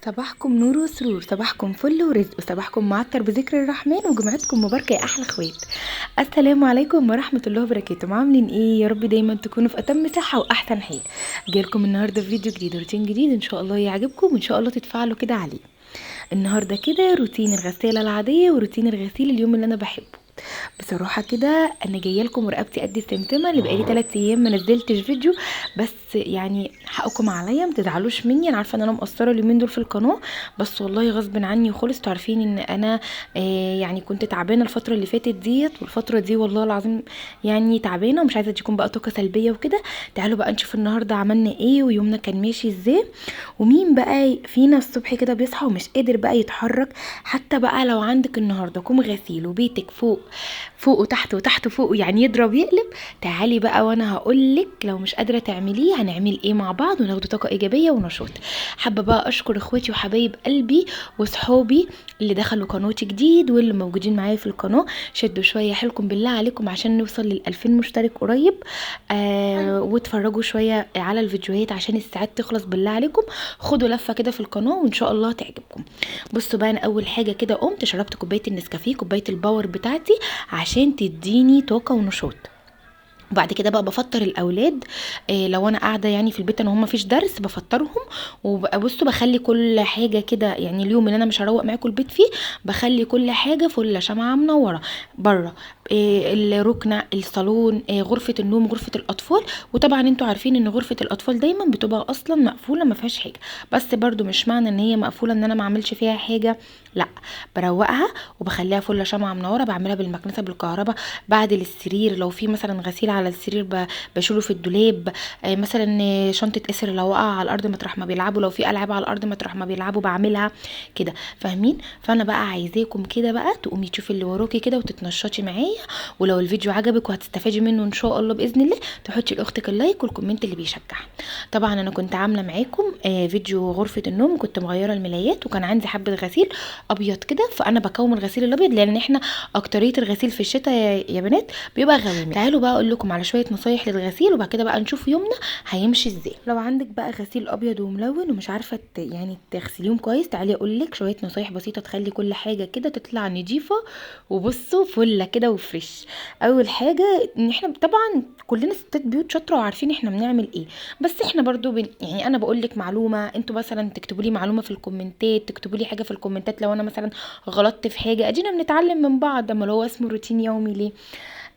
صباحكم نور وسرور، صباحكم فل ورزق، وصباحكم معطر بذكر الرحمن، وجمعتكم مباركه يا احلى اخوات. السلام عليكم ورحمه الله وبركاته. عاملين ايه؟ يا رب دايما تكونوا في اتم صحه واحسن حال. جايلكم النهارده في فيديو جديد وروتين جديد ان شاء الله يعجبكم وان شاء الله تتفاعلوا كده عليه. النهارده كده روتين الغساله العاديه وروتين الغسيل اليوم اللي انا بحبه. بصراحه كده انا جايه لكم ورقبتي قد السمسمه اللي بقالي 3 ايام ما نزلتش فيديو. بس يعني حقكم عليا، ما تزعلوش مني، انا عارفه ان انا مقصره اليومين دول في القناه، بس والله غصب عني وخالص. تعرفين ان انا يعني كنت تعبانه الفتره اللي فاتت ديت، والفتره دي والله العظيم يعني تعبانه ومش عايزه اديكم بقى طاقه سلبيه وكده. تعالوا بقى نشوف النهارده عملنا ايه ويومنا كان ماشي ازاي، ومين بقى فينا الصبح كده بيصحى ومش قادر بقى يتحرك. حتى بقى لو عندك النهارده كوم غسيل وبيتك فوق فوق وتحت وتحت فوق، يعني يضرب يقلب. تعالي بقى وانا هقولك لو مش قادره تعمليه هنعمل ايه مع بعض وناخد طاقه ايجابيه ونشاط. حابه بقى اشكر اخواتي وحبايب قلبي وصحابي اللي دخلوا قناتي جديد واللي موجودين معايا في القناه. شدوا شويه حيلكم بالله عليكم عشان نوصل لل2000 مشترك قريب. واتفرجوا شويه على الفيديوهات عشان الساعات تخلص بالله عليكم. خدوا لفه كده في القناه وان شاء الله تعجبكم. بصوا بقى، انا اول حاجه كده قمت شربت كوبايه النسكافيه، كوبايه الباور بتاعتي عشان تديني طاقه ونشاط. وبعد كده بقى بفطر الاولاد. لو انا قاعده يعني في البيت انا هم مفيش درس بفطرهم. وبقى بصوا بخلي كل حاجه كده، يعني اليوم اللي انا مش هروق معاكم البيت فيه بخلي كل حاجه فله شمعه منوره بره. الركنه، الصالون، غرفه النوم، غرفه الاطفال. وطبعا انتوا عارفين ان غرفه الاطفال دايما بتبقى اصلا مقفوله ما فيهاش حاجه، بس برضو مش معنى ان هي مقفوله ان انا ما اعملش فيها حاجه، لا. بروقها وبخليها فله شمعه منوره، بعملها بالمكنسه بالكهرباء. بعد السرير لو في مثلا غسيل على السرير بشيله في الدولاب. مثلا شنطه اسر لو وقع على الارض مطرح ما بيلعبوا، لو في العاب على الارض مطرح ما بيلعبوا بعملها كده، فاهمين؟ فانا بقى عايزاكم كده بقى تقومي تشوفي اللي وراكي كده وتتنشطي معايا. ولو الفيديو عجبك وهتستفادي منه ان شاء الله باذن الله تحطي لاختك اللايك والكومنت اللي بيشجعها. طبعا انا كنت عامله معاكم فيديو غرفه النوم، كنت مغيره الملايات وكان عندي حبه غسيل ابيض كده، فانا بكوم الغسيل الابيض لان احنا اكتريه الغسيل في الشتاء يا بنات بيبقى غوامق. تعالوا بقى اقول لكم على شويه نصايح للغسيل وبعد كده بقى نشوف يومنا هيمشي ازاي. لو عندك بقى غسيل ابيض وملون ومش عارفه يعني تغسليهم كويس، تعالي اقول لك شويه نصايح بسيطه تخلي كل حاجه كده تطلع نظيفه وبصوا فله كده وفريش. اول حاجه ان احنا طبعا كلنا ستات بيوت شاطره وعارفين احنا بنعمل ايه، بس احنا برضو يعني انا بقول لك معلومه، انتوا مثلا تكتبوا لي معلومه في الكومنتات، تكتبوا لي حاجه في الكومنتات لو انا مثلا غلطت في حاجه، ادينا بنتعلم من بعض. اما هو اسمه روتين يومي ليه؟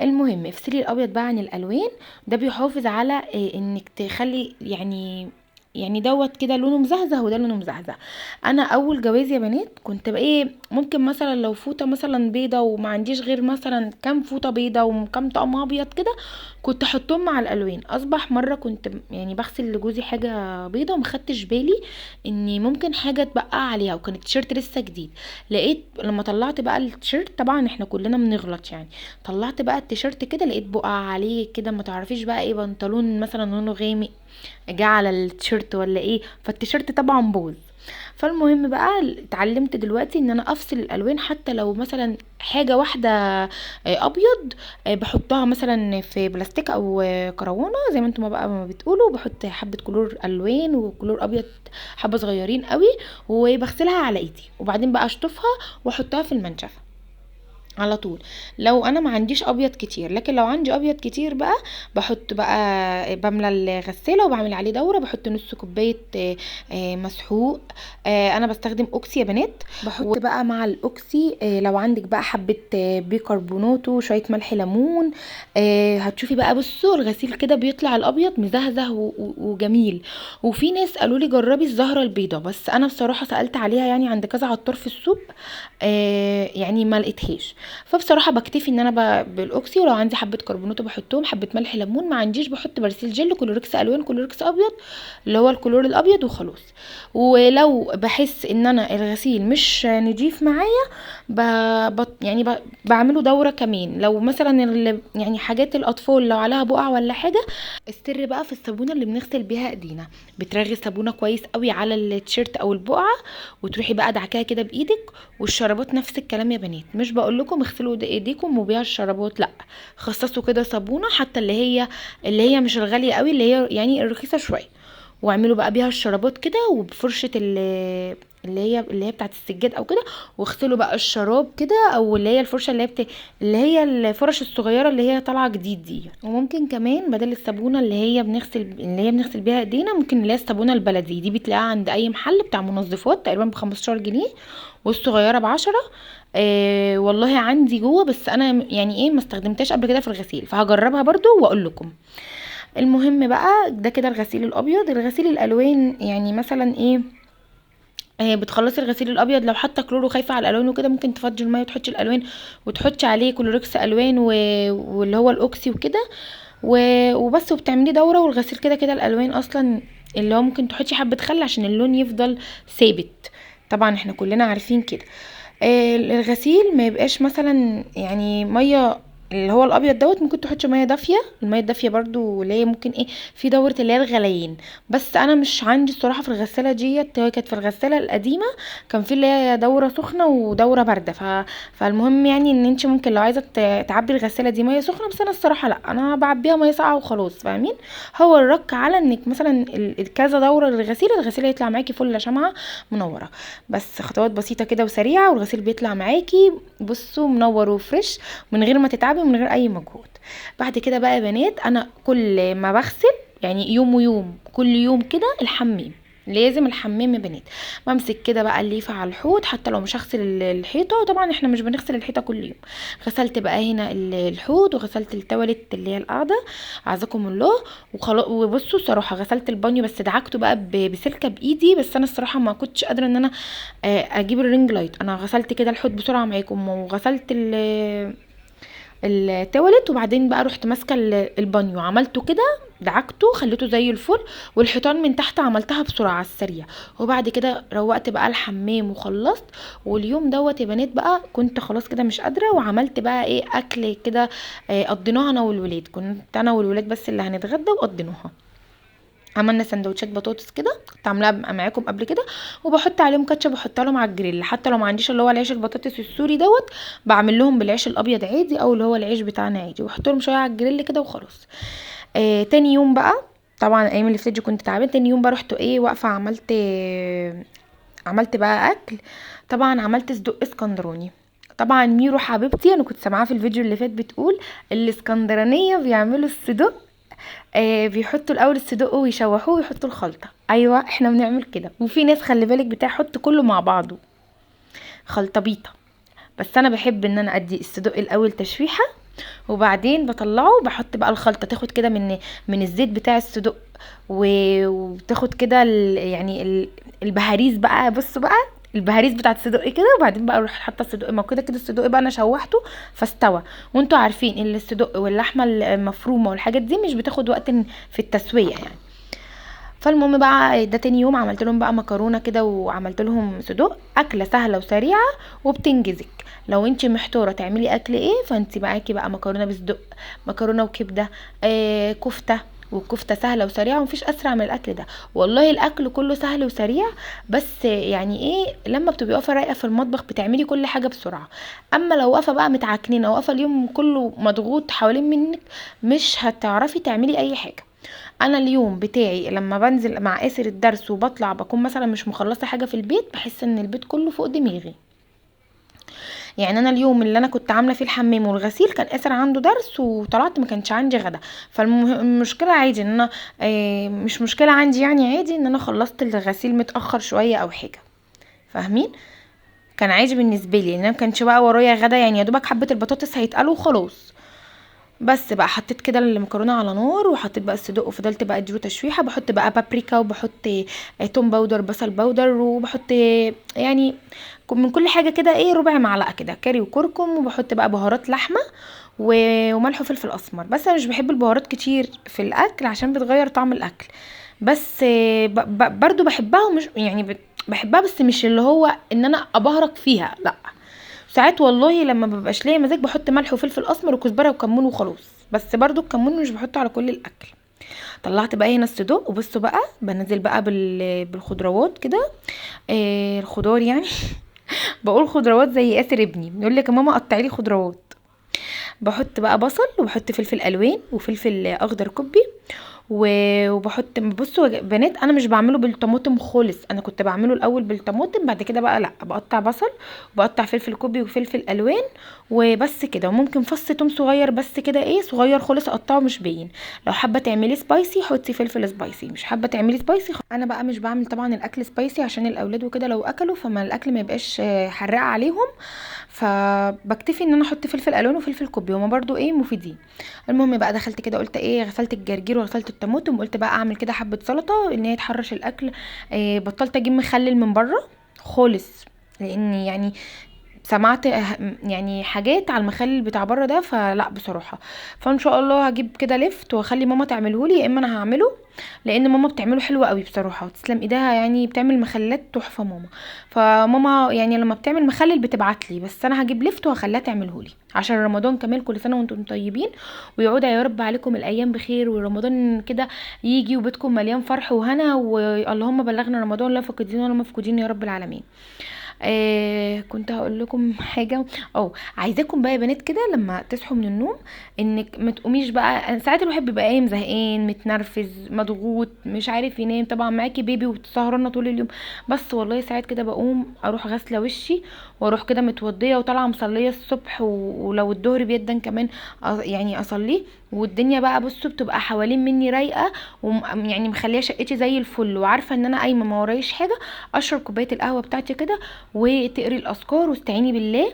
المهم افصلي الابيض بقى عن الالوان، ده بيحافظ على انك تخلي يعني دوت كده لونه مزهزه وده لونه مزهزه. انا اول جواز يا بنات كنت بقى ايه، ممكن مثلا لو فوطه مثلا بيضه وما عنديش غير مثلا كام فوطه بيضه وكام طقم ابيض كده كنت احطهم مع الالوان. اصبح مره كنت يعني بغسل لجوزي حاجه بيضه وما خدتش بالي اني ممكن حاجه تبقى عليها، وكان التيشيرت لسه جديد. لقيت لما طلعت بقى التيشيرت، طبعا احنا كلنا بنغلط يعني، طلعت بقى التيشيرت كده لقيت بقع عليه كده، ما تعرفيش بقى ايه، بنطلون مثلا لونه غامق جه على التيشيرت ولا ايه، فالتيشيرت طبعا بوظ. فالمهم بقى اتعلمت دلوقتي ان انا افصل الالوان، حتى لو مثلا حاجه واحده ابيض بحطها مثلا في بلاستيك او كروانه زي ما انتم بقى ما بتقولوا، بحط حبه كلور الوان وكلور ابيض حبه صغيرين قوي وبغسلها على ايدي، وبعدين بقى اشطفها واحطها في المنشفه على طول. لو انا ما عنديش ابيض كتير، لكن لو عندي ابيض كتير بقى بحط بقى بملى الغساله وبعمل عليه دوره، بحط نص كوبايه مسحوق. انا بستخدم اوكسي يا بنات، بحط بقى مع الاوكسي لو عندك بقى حبه بيكربونات وشويه ملح ليمون. هتشوفي بقى، بصوا الغسيل كده بيطلع الابيض مزهزه وجميل. وفي ناس قالوا لي جربي الزهره البيضاء، بس انا بصراحه سالت عليها يعني عند كذا عطار في السوق يعني ما لقيتهاش. فبصراحه بكتفي ان انا بالاوكسي، ولو عندي حبه كربونات بحطهم، حبه ملح ليمون، ما عنديش بحط برسيل جل، كلوركس الوان، كلوركس ابيض اللي هو الكلور الابيض وخلاص. ولو بحس ان انا الغسيل مش نضيف معايا يعني بعمله دوره كمان. لو مثلا يعني حاجات الاطفال لو عليها بقع ولا حاجه، السر بقى في الصابونه اللي بنغسل بيها ايدينا. بترغي صابونه كويس قوي على التيشيرت او البقعه وتروحي بقى دعكاها كده بايدك. والشرابات نفس الكلام يا بنات، مش بقول لكم اغسلوا ايديكم وبيها الشرابات، لا، خصصوا كده صابونه حتى اللي هي مش الغاليه قوي، اللي هي يعني الرخيصه شويه، واعملوا بقى بيها الشرابات كده. وبفرشه اللي هي بتاعت السجاد او كده، واغسلوا بقى الشراب كده، او اللي هي الفرشه اللي هي الفرش الصغيره اللي هي طالعه جديد دي. وممكن كمان بدل الصابونه اللي هي بنغسل بيها ايدينا، ممكن اللي هي الصابونه البلدي دي، بتلاقيها عند اي محل بتاع منظفات تقريبا ب15 جنيه، والصغيره ب10. والله عندي جوه، بس انا يعني ايه ما استخدمتهاش قبل كده في الغسيل، فهجربها برضو واقول لكم. المهم بقى ده كده الغسيل الابيض. الغسيل الالوان يعني مثلا ايه، بتخلصي الغسيل الابيض لو حاطه كلور وخايفه على الالوان وكده، ممكن تفضي الميه وتحطي الالوان، وتحطي عليه كلوركس الوان واللي هو الاوكسي وكده، وبس، وبتعمليه دوره. والغسيل كده كده الالوان اصلا اللي هو ممكن تحطي حبه خل عشان اللون يفضل ثابت، طبعا احنا كلنا عارفين كده. الغسيل ما يبقاش مثلا يعني ميه اللي هو الابيض دوت، ممكن تحطي ميه دافيه. الميه الدافيه برضو اللي هي ممكن ايه في دوره اللي هي الغليين، بس انا مش عندي الصراحه في الغساله ديت. هي كانت في الغساله القديمه كان في اللي هي دوره سخنه ودوره بارده، فالمهم يعني ان انت ممكن لو عايزه تعبي الغساله دي ميه سخنه، بس انا الصراحه لا، انا بعبيها ميه ساقعه وخلاص، فاهمين؟ هو الرك على انك مثلا كذا دوره للغسيل، الغسيل هيطلع معاكي فل شمعه منوره. بس خطوات بسيطه كده وسريعه، والغسيل بيطلع معاكي بصوا منور وفريش، من غير ما تتعبي ومن غير اي مجهود. بعد كده بقى يا بنات، انا كل ما بغسل يعني يوم ويوم، كل يوم كده الحمام، لازم الحمام يا بنات. بمسك كده بقى الليفه على الحوض، حتى لو مش هغسل الحيطه، طبعا احنا مش بنغسل الحيطه كل يوم. غسلت بقى هنا الحوض، وغسلت التواليت اللي هي القاعده، اعزكم الله. وخلاص. وبصوا الصراحه غسلت البانيو، بس دعكته بقى بسلكه بايدي، بس انا الصراحه ما كنتش قادره ان انا اجيب الرينج لايت. انا غسلت كده الحوض بسرعه معاكم، وغسلت التواليت، وبعدين بقى رحت ماسكه البانيو، عملته كده دعكته خليته زي الفل، والحيطان من تحت عملتها بسرعه على السريع. وبعد كده روقت بقى الحمام وخلصت. واليوم دوت يا بنات بقى كنت خلاص كده مش قادره، وعملت بقى ايه اكل كده، قضيناها انا والولاد، كنت انا والولاد بس اللي هنتغدى وقضيناها. عملنا سندوتشات بطاطس كده، كنت عاملاها معاكم قبل كده، وبحط عليهم كاتشب واحطها لهم على الجريل. حتى لو ما عنديش اللي هو العيش البطاطس السوري دوت، بعمل لهم بالعيش الابيض عادي، او اللي هو العيش بتاعنا عادي، واحط لهم شويه على الجريل كده وخلاص. تاني يوم بقى، طبعا ايام اللي فاتت كنت تعبانه، تاني يوم بقى رحت ايه واقفه عملت بقى اكل. طبعا عملت صدق اسكندراني. طبعا ميرو حبيبتي انا كنت سامعاها في الفيديو اللي فات بتقول الاسكندرانيه بيعملوا الصدق، بيحطوا الاول الصدق ويشوحوه ويحطوا الخلطه. ايوه احنا بنعمل كده، وفي ناس خلي بالك بتحط كله مع بعضه خلطه بيطه، بس انا بحب ان انا ادي الصدق الاول تشويحه، وبعدين بطلعه بحط بقى الخلطه، تاخد كده من الزيت بتاع الصدق، وتاخد كده البهاريز بقى. بصوا بقى البهاريز بتاعت الصدق كده، وبعدين بقى اروح حاطه الصدق، ما كده كده الصدق بقى انا شوحته فاستوى. وانتوا عارفين ان الصدق واللحمه المفرومه والحاجات دي مش بتاخد وقت في التسويه يعني. فالمهم بقى ده تاني يوم عملت لهم بقى مكرونه كده، وعملت لهم صدق، اكله سهله وسريعه وبتنجزك. لو انت محتاره تعملي اكل ايه، فانت معاكي بقى مكرونه بصدق، مكرونه وكبده، كفته. والكفته سهله وسريعه، ومفيش اسرع من الاكل ده. والله الاكل كله سهل وسريع، بس يعني ايه لما بتبقي واقفه رايقه في المطبخ بتعملي كل حاجه بسرعه. اما لو واقفه بقى متعكنينه، واقفه اليوم كله مضغوط حوالين منك، مش هتعرفي تعملي اي حاجه. انا اليوم بتاعي لما بنزل مع اسر الدرس وبطلع، بكون مثلا مش مخلصه حاجه في البيت، بحس ان البيت كله فوق دماغي. يعني انا اليوم اللي انا كنت عامله فيه الحمام والغسيل، كان اسر عنده درس وطلعت ما كانش عندي غدا. فالمشكله عادي ان انا مش مشكله عندي، يعني عادي ان انا خلصت الغسيل متاخر شويه او حاجه، فاهمين؟ كان عادي بالنسبه لي ان انا ما كانش بقى ورايا غدا، يعني يا دوبك حبه البطاطس هيتقلوا وخلاص. بس بقى حطيت كده المكرونه على نار، وحطيت بقى الصدق، وفضلت بقى اديله تشويحه. بحط بقى بابريكا، وبحط توم باودر، بصل باودر، وبحط يعني من كل حاجه كده ايه ربع معلقه كده كاري وكركم. وبحط بقى بهارات لحمه وملح وفلفل اسمر، بس انا مش بحب البهارات كتير في الاكل عشان بتغير طعم الاكل. بس برضو بحبها، ومش يعني بحبها، بس مش اللي هو ان انا ابهرك فيها، لا. ساعات والله لما مبقاش ليا مزاج بحط ملح وفلفل اسمر وكزبره وكمون وخلاص، بس برضو الكمون مش بحطه على كل الاكل. طلعت بقى هنا الصدوق، وبصوا بقى بنزل بقى بالخضروات كده، الخضار يعني. بقول خضروات زي ياسر ابني يقول لك يا ماما قطعي لي خضروات. بحط بقى بصل، وبحط فلفل الوان وفلفل اخضر كوبي، وبحط. بصوا يا بنات، انا مش بعمله بالطماطم خالص، انا كنت بعمله الاول بالطماطم، بعد كده بقى لا، بقطع بصل وبقطع فلفل كوبي وفلفل الوان وبس كده، وممكن فص توم صغير بس كده، ايه صغير خالص اقطعه مش باين. لو حابه تعملي سبايسي حطي فلفل سبايسي، مش حابه تعملي سبايسي انا بقى مش بعمل طبعا الاكل سبايسي عشان الاولاد وكده لو اكلوا، فما الاكل ما يبقاش حراق عليهم، فبكتفي ان انا احط فلفل الوان وفلفل كوبي، هما برضو ايه مفيدين. المهم بقى دخلت كده قلت ايه، غسلت الجرجير وغسلت الطماطم، قلت بقى اعمل كده حبه سلطه ان هي تحرش الاكل. إيه، بطلت اجيب مخلل من بره خالص، لان يعني سمعت يعني حاجات على المخلل بتاع بره ده، فلا بصراحه. فان شاء الله هجيب كده لفت واخلي ماما تعمله لي، يا اما انا هعمله، لان ماما بتعمله حلو قوي بصراحه وتسلم ايديها، يعني بتعمل مخللات تحفه ماما. فماما يعني لما بتعمل مخلل بتبعت لي، بس انا هجيب لفت وهخليها تعمله لي عشان رمضان كمان. كل سنه وانتم طيبين، ويعود يا رب عليكم الايام بخير، ورمضان كده يجي وبيتكم مليان فرح وهنا، واللهم بلغنا رمضان لا فاقدين ولا مفقودين يا رب العالمين. كنت هقول لكم حاجه. عايزاكم بقى يا بنات كده لما تصحوا من النوم، انك ما تقوميش بقى. ساعات الواحد بيبقى قايم زهقان متنرفز مضغوط مش عارف ينام، طبعا معاكي بيبي وسهرانه طول اليوم، بس والله ساعات كده بقوم اروح غاسله وشي، واروح كده متوضيه وطالعه مصليه الصبح، ولو الظهر بيدن كمان يعني اصليه، والدنيا بقى بصوا بتبقى حوالين مني رايقه، يعني مخليه شقتي زي الفل، وعارفه ان انا قايمه ما ورايش حاجه، اشرب كوبايه القهوه بتاعتي كده، وتقري الاذكار واستعيني بالله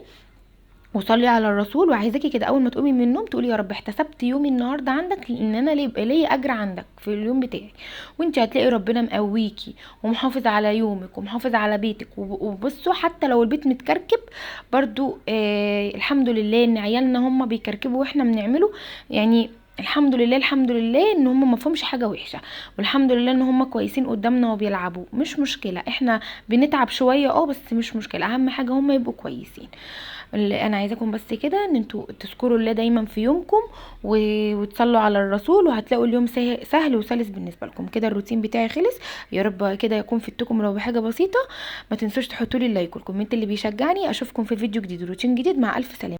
وصلي على الرسول. وعايزاكي كده اول ما تقومي من النوم تقولي يا رب احتسبت يومي النهارده عندك، ان انا يبقى ليا اجر عندك في اليوم بتاعي، وانت هتلاقي ربنا مقويكي ومحافظ على يومك ومحافظ على بيتك. وبصوا حتى لو البيت متكركب برضو الحمد لله ان عيالنا هم بيكركبوا واحنا بنعمله، يعني الحمد لله الحمد لله ان هم ما فهمش حاجه وحشه، والحمد لله ان هم كويسين قدامنا وبيلعبوا، مش مشكله احنا بنتعب شويه بس مش مشكله، اهم حاجه هم يبقوا كويسين. اللي انا عايزاكم بس كده ان انتوا تذكروا الله دايما في يومكم، وتصلوا على الرسول، وهتلاقوا اليوم سهل وسلس بالنسبه لكم. كده الروتين بتاعي خلص، يا رب كده يكون فدتكم لو بحاجه بسيطه. ما تنسوش تحطوا لي اللايك والكومنت اللي بيشجعني. اشوفكم في فيديو جديد وروتين جديد، مع الف سلامه.